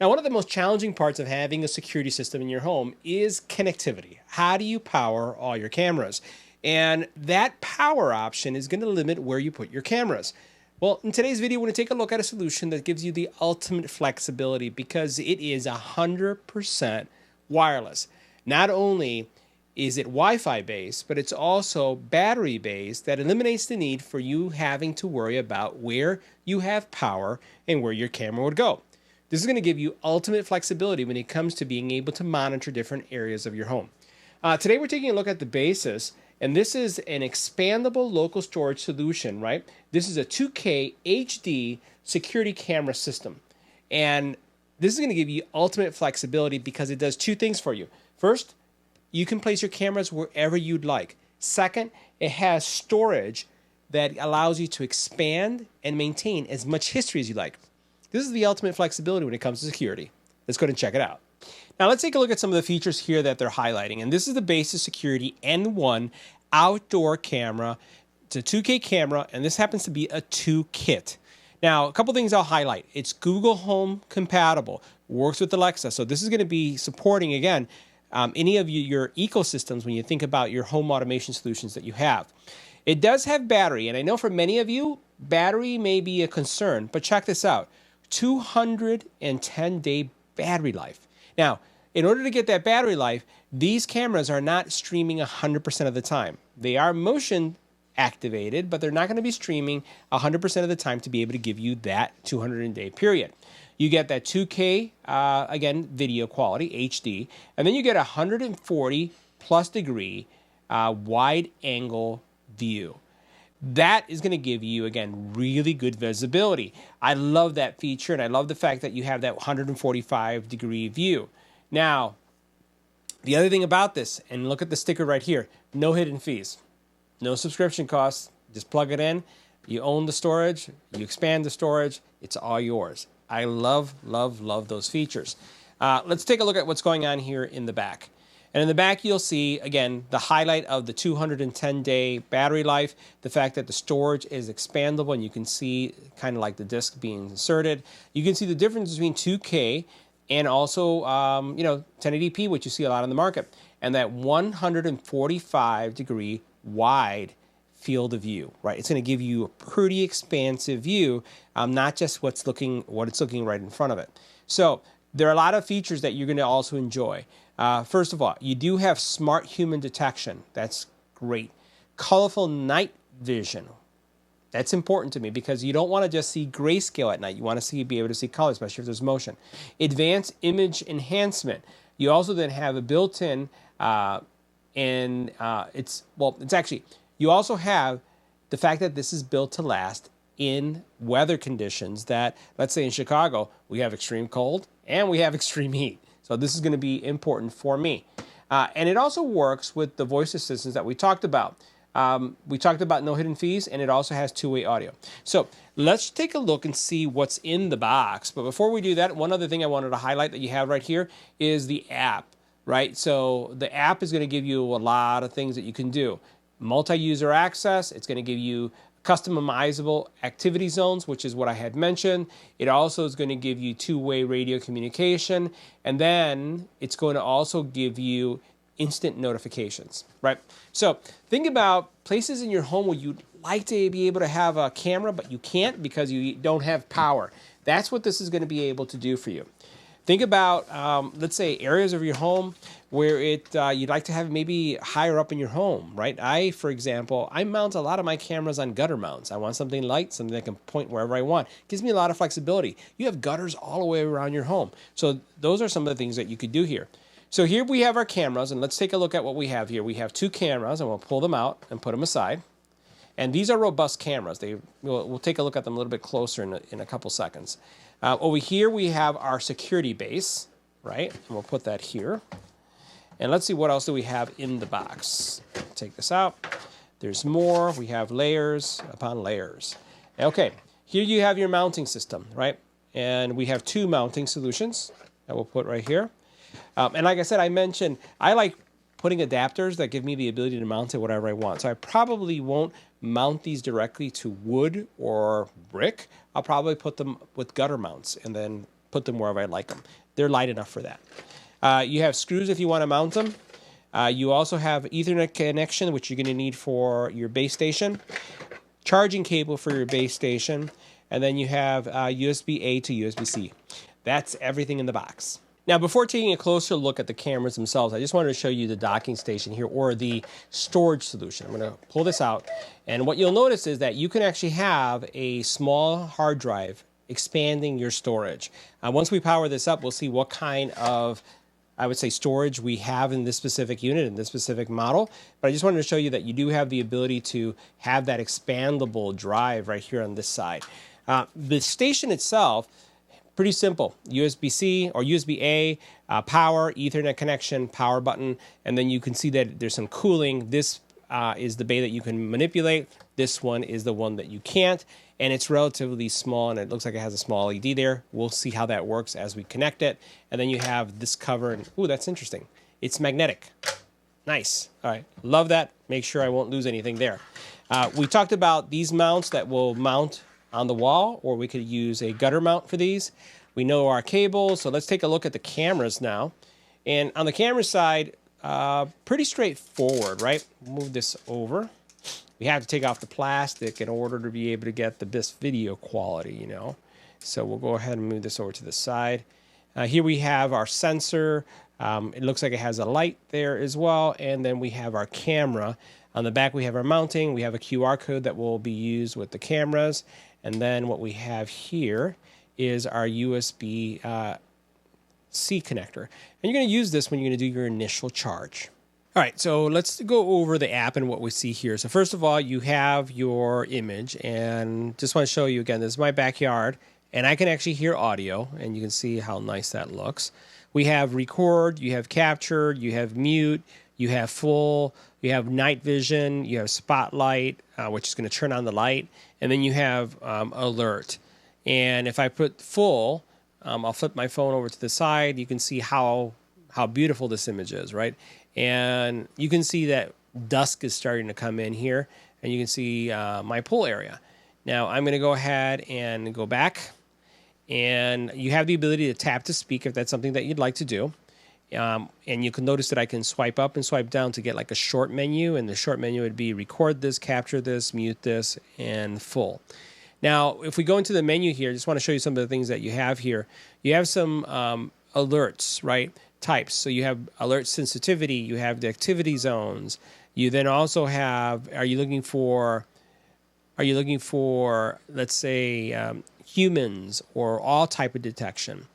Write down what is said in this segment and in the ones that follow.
Now, one of the most challenging parts of having a security system in your home is connectivity. How do you power all your cameras? And that power option is going to limit where you put your cameras. Well, in today's video, we're going to take a look at a solution that gives you the ultimate flexibility because it is 100% wireless. Not only is it Wi-Fi based, but it's also battery based that eliminates the need for you having to worry about where you have power and where your camera would go. This is going to give you ultimate flexibility when it comes to being able to monitor different areas of your home. Today we're taking a look at the Baseus, and this is an expandable local storage solution, right? This is a 2K HD security camera system. And this is going to give you ultimate flexibility because it does two things for you. First, you can place your cameras wherever you'd like. Second, it has storage that allows you to expand and maintain as much history as you like. This is the ultimate flexibility when it comes to security. Let's go ahead and check it out. Now let's take a look at some of the features here that they're highlighting. And this is the Baseus Security N1 outdoor camera. It's a 2K camera, and this happens to be a 2 kit. Now, a couple things I'll highlight. It's Google Home compatible, works with Alexa. So this is going to be supporting, again, any of your ecosystems when you think about your home automation solutions that you have. It does have battery, and I know for many of you, battery may be a concern, but check this out. 210-day battery life. Now, in order to get that battery life, these cameras are not streaming 100% of the time. They are motion activated, but they're not going to be streaming 100% of the time to be able to give you that 200-day period. You get that 2K, again, video quality, HD, and then you get 140 plus degree wide angle view. That is going to give you, again, really good visibility. I love that feature, and I love the fact that you have that 145 degree view. Now, the other thing about this, and look at the sticker right here, no hidden fees, no subscription costs, just plug it in, you own the storage, you expand the storage, it's all yours. I love, love, love those features. Let's take a look at what's going on here in the back. And in the back, you'll see, again, the highlight of the 210-day battery life, the fact that the storage is expandable, and you can see kind of like the disk being inserted. You can see the difference between 2K and also, 1080p, which you see a lot on the market, and that 145-degree wide field of view, right? It's going to give you a pretty expansive view, not just what it's looking right in front of it. So there are a lot of features that you're going to also enjoy. First of all, you do have smart human detection. That's great. Colorful night vision. That's important to me because you don't want to just see grayscale at night. You want to be able to see color, especially if there's motion. Advanced image enhancement. You also then have a built-in, you also have the fact that this is built to last in weather conditions that, let's say in Chicago, we have extreme cold and we have extreme heat. So this is going to be important for me. And it also works with the voice assistants that we talked about. We talked about no hidden fees, and it also has two-way audio. So let's take a look and see what's in the box. But before we do that, one other thing I wanted to highlight that you have right here is the app, right? So the app is going to give you a lot of things that you can do. Multi-user access. It's going to give you customizable activity zones, which is what I had mentioned. It also is going to give you two-way radio communication, and then it's going to also give you instant notifications, right? So think about places in your home where you'd like to be able to have a camera, but you can't because you don't have power. That's what this is going to be able to do for you. Think about, let's say, areas of your home where you'd like to have maybe higher up in your home, right? For example, I mount a lot of my cameras on gutter mounts. I want something light, something that can point wherever I want. It gives me a lot of flexibility. You have gutters all the way around your home. So those are some of the things that you could do here. So here we have our cameras, and let's take a look at what we have here. We have two cameras, and we'll pull them out and put them aside. And these are robust cameras. We'll take a look at them a little bit closer in a couple seconds. Over here we have our security base, right? And we'll put that here. And let's see what else do we have in the box. Take this out. There's more. We have layers upon layers. Okay, here you have your mounting system, right? And we have two mounting solutions that we'll put right here. And like I said, I mentioned, I like putting adapters that give me the ability to mount it whatever I want. So I probably won't mount these directly to wood or brick. I'll probably put them with gutter mounts and then put them wherever I like them. They're light enough for that. You have screws if you want to mount them. You also have Ethernet connection, which you're going to need for your base station, charging cable for your base station, and then you have USB-A to USB-C. That's everything in the box. Now, before taking a closer look at the cameras themselves, I just wanted to show you the docking station here, or the storage solution. I'm going to pull this out, and what you'll notice is that you can actually have a small hard drive expanding your storage. Once we power this up, we'll see what kind of, I would say, storage we have in this specific unit, in this specific model. But I just wanted to show you that you do have the ability to have that expandable drive right here on this side. The station itself, pretty simple. USB-C or USB-A, power, Ethernet connection, power button, and then you can see that there's some cooling. This is the bay that you can manipulate. This one is the one that you can't, and it's relatively small, and it looks like it has a small LED there. We'll see how that works as we connect it. And then you have this cover, and ooh, that's interesting. It's magnetic. Nice. All right, love that. Make sure I won't lose anything there. We talked about these mounts that will mount on the wall, or we could use a gutter mount for these. We know our cables, so let's take a look at the cameras now. And on the camera side, pretty straightforward, right? Move this over. We have to take off the plastic in order to be able to get the best video quality, you know. So we'll go ahead and move this over to the side. Here we have our sensor. It looks like it has a light there as well. And then we have our camera. On the back, we have our mounting. We have a QR code that will be used with the cameras. And then what we have here is our USB-C connector. And you're going to use this when you're going to do your initial charge. All right, so let's go over the app and what we see here. So first of all, you have your image, and just want to show you again, this is my backyard, and I can actually hear audio, and you can see how nice that looks. We have record, you have capture, you have mute, you have full, you have night vision, you have spotlight, which is going to turn on the light, and then you have alert. And if I put full, I'll flip my phone over to the side. You can see how beautiful this image is, right? And you can see that dusk is starting to come in here, and you can see my pool area. Now I'm going to go ahead and go back, and you have the ability to tap to speak if that's something that you'd like to do. And you can notice that I can swipe up and swipe down to get like a short menu, and the short menu would be record this, capture this, mute this, and full. Now, if we go into the menu here, I just want to show you some of the things that you have here. You have some alerts, right? Types. So you have alert sensitivity, you have the activity zones. You then also have, are you looking for, let's say, humans or all type of detection?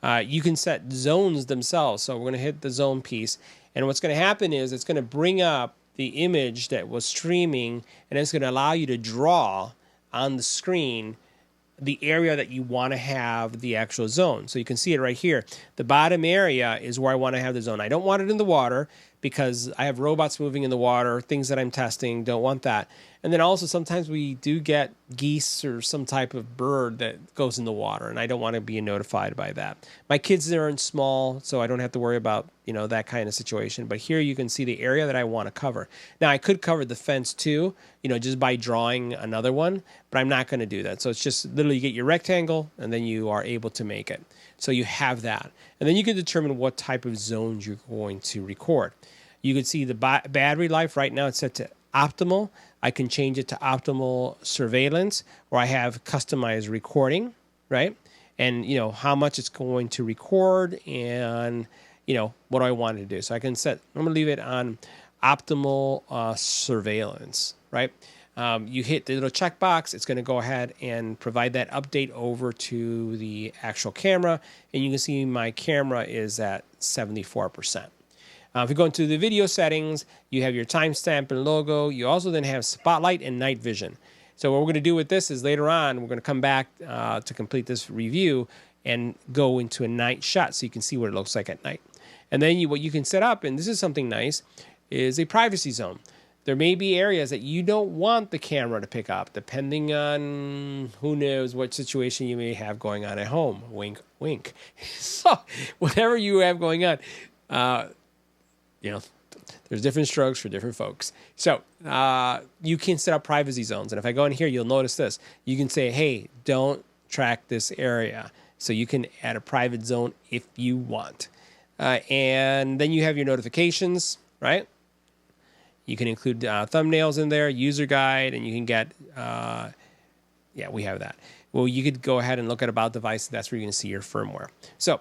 You can set zones themselves. So we're going to hit the zone piece. And what's going to happen is it's going to bring up the image that was streaming, and it's going to allow you to draw on the screen the area that you want to have the actual zone. So you can see it right here. The bottom area is where I want to have the zone. I don't want it in the water because I have robots moving in the water, things that I'm testing, don't want that. And then also sometimes we do get geese or some type of bird that goes in the water, and I don't want to be notified by that. My kids are small, so I don't have to worry about, that kind of situation. But here you can see the area that I want to cover. Now I could cover the fence too, just by drawing another one, but I'm not going to do that. So it's just literally you get your rectangle, and then you are able to make it. So you have that. And then you can determine what type of zones you're going to record. You can see the battery life. Right now it's set to optimal. I can change it to optimal surveillance, or I have customized recording, right? And, how much it's going to record, and, what do I want to do. So I can I'm going to leave it on optimal surveillance, right? You hit the little checkbox, it's going to go ahead and provide that update over to the actual camera, and you can see my camera is at 74%. If you go into the video settings, you have your timestamp and logo. You also then have spotlight and night vision. So what we're going to do with this is later on, we're going to come back to complete this review and go into a night shot so you can see what it looks like at night. And then what you can set up, and this is something nice, is a privacy zone. There may be areas that you don't want the camera to pick up, depending on who knows what situation you may have going on at home. Wink, wink. So whatever you have going on, there's different strokes for different folks. So you can set up privacy zones. And if I go in here, you'll notice this. You can say, hey, don't track this area. So you can add a private zone if you want. And then you have your notifications, right? You can include thumbnails in there, user guide, and you can get, yeah, we have that. Well, you could go ahead and look at About Device. That's where you're going to see your firmware. So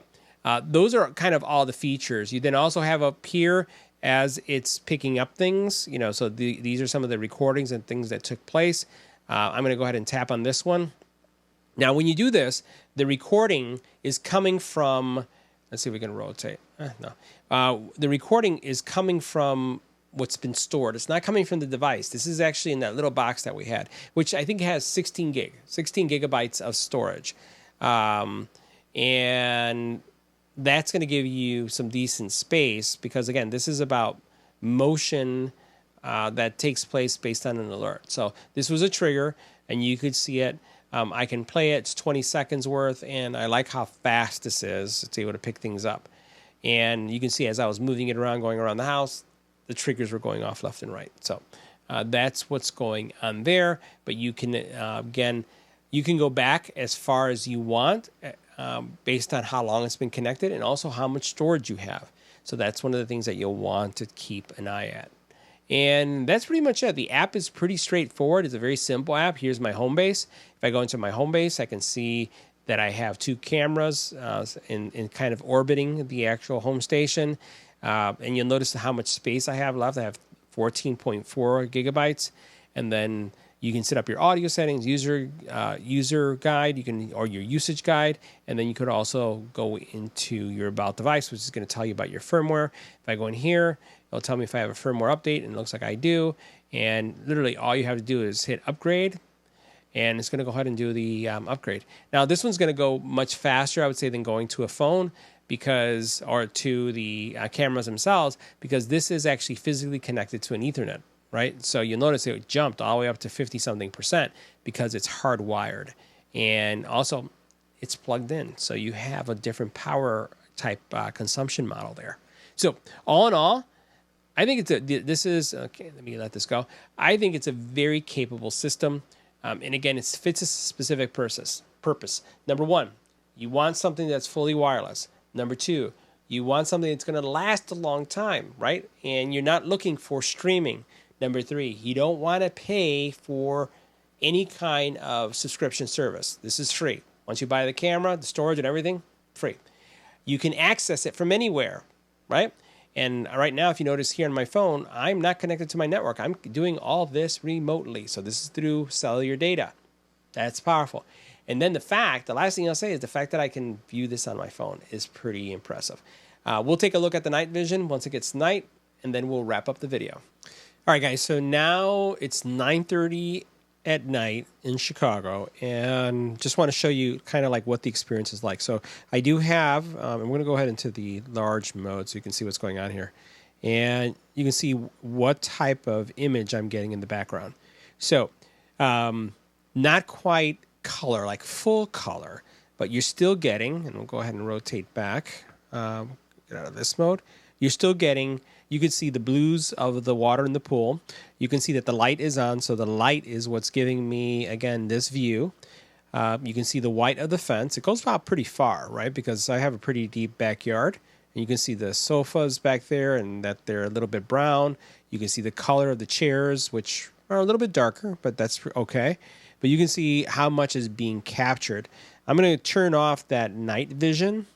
those are kind of all the features. You then also have up here, as it's picking up things, you know, so these are some of the recordings and things that took place. I'm going to go ahead and tap on this one. Now, when you do this, the recording is coming from, let's see if we can rotate. No. The recording is coming from what's been stored. It's not coming from the device. This is actually in that little box that we had, which I think has 16 gigabytes of storage. And that's going to give you some decent space because, again, this is about motion that takes place based on an alert. So this was a trigger, and you could see it. I can play it. It's 20 seconds worth, and I like how fast this is. It's able to pick things up. And you can see as I was moving it around, going around the house, the triggers were going off left and right. So that's what's going on there. But you can, again, you can go back as far as you want based on how long it's been connected and also how much storage you have. So that's one of the things that you'll want to keep an eye at. And that's pretty much it. The app is pretty straightforward. It's a very simple app. Here's my home base. If I go into my home base, I can see that I have 2 cameras in kind of orbiting the actual home station. And you'll notice how much space I have left. I have 14.4 gigabytes. And then you can set up your audio settings, user guide, or your usage guide. And then you could also go into your About Device, which is going to tell you about your firmware. If I go in here, it'll tell me if I have a firmware update, and it looks like I do. And literally all you have to do is hit upgrade, and it's going to go ahead and do the upgrade. Now, this one's going to go much faster, I would say, than going to a phone or to the cameras themselves, because this is actually physically connected to an Ethernet, right? So you'll notice it jumped all the way up to 50-something% because it's hardwired. And also, it's plugged in, so you have a different power type consumption model there. So all in all, I think okay, let me let this go. I think it's a very capable system. And again, it fits a specific purpose. Number one, you want something that's fully wireless. Number two, you want something that's going to last a long time, right? And you're not looking for streaming. Number three, you don't want to pay for any kind of subscription service. This is free. Once you buy the camera, the storage and everything, free. You can access it from anywhere, right? And right now, if you notice here on my phone, I'm not connected to my network. I'm doing all this remotely. So this is through cellular data. That's powerful. And then the last thing I'll say is the fact that I can view this on my phone is pretty impressive. We'll take a look at the night vision once it gets night, and then we'll wrap up the video. All right, guys, so now it's 9:30 at night in Chicago, and just want to show you kind of like what the experience is like. So I do have, I'm going to go ahead into the large mode so you can see what's going on here. And you can see what type of image I'm getting in the background. So not quite color, like full color, but you're still getting, and we'll go ahead and rotate back, get out of this mode. You're still getting, you can see the blues of the water in the pool. You can see that the light is on, so the light is what's giving me, again, this view. You can see the white of the fence. It goes out pretty far, right, because I have a pretty deep backyard. And you can see the sofas back there and that they're a little bit brown. You can see the color of the chairs, which are a little bit darker, but that's okay. But you can see how much is being captured. I'm going to turn off that night vision.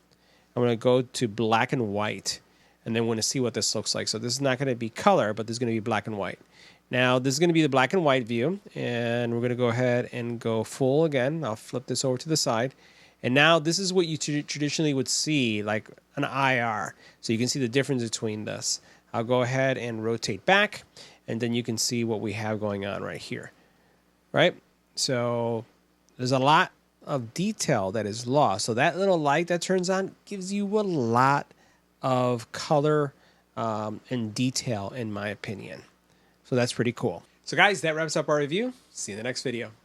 I'm going to go to black and white. And then we're going to see what this looks like. So this is not going to be color, but this is going to be black and white. Now, this is going to be the black and white view. And we're going to go ahead and go full again. I'll flip this over to the side. And now this is what you traditionally would see, like an IR. So you can see the difference between this. I'll go ahead and rotate back. And then you can see what we have going on right here. Right? So there's a lot of detail that is lost. So that little light that turns on gives you a lot of color and detail, in my opinion. So that's pretty cool. So guys, that wraps up our review. See you in the next video.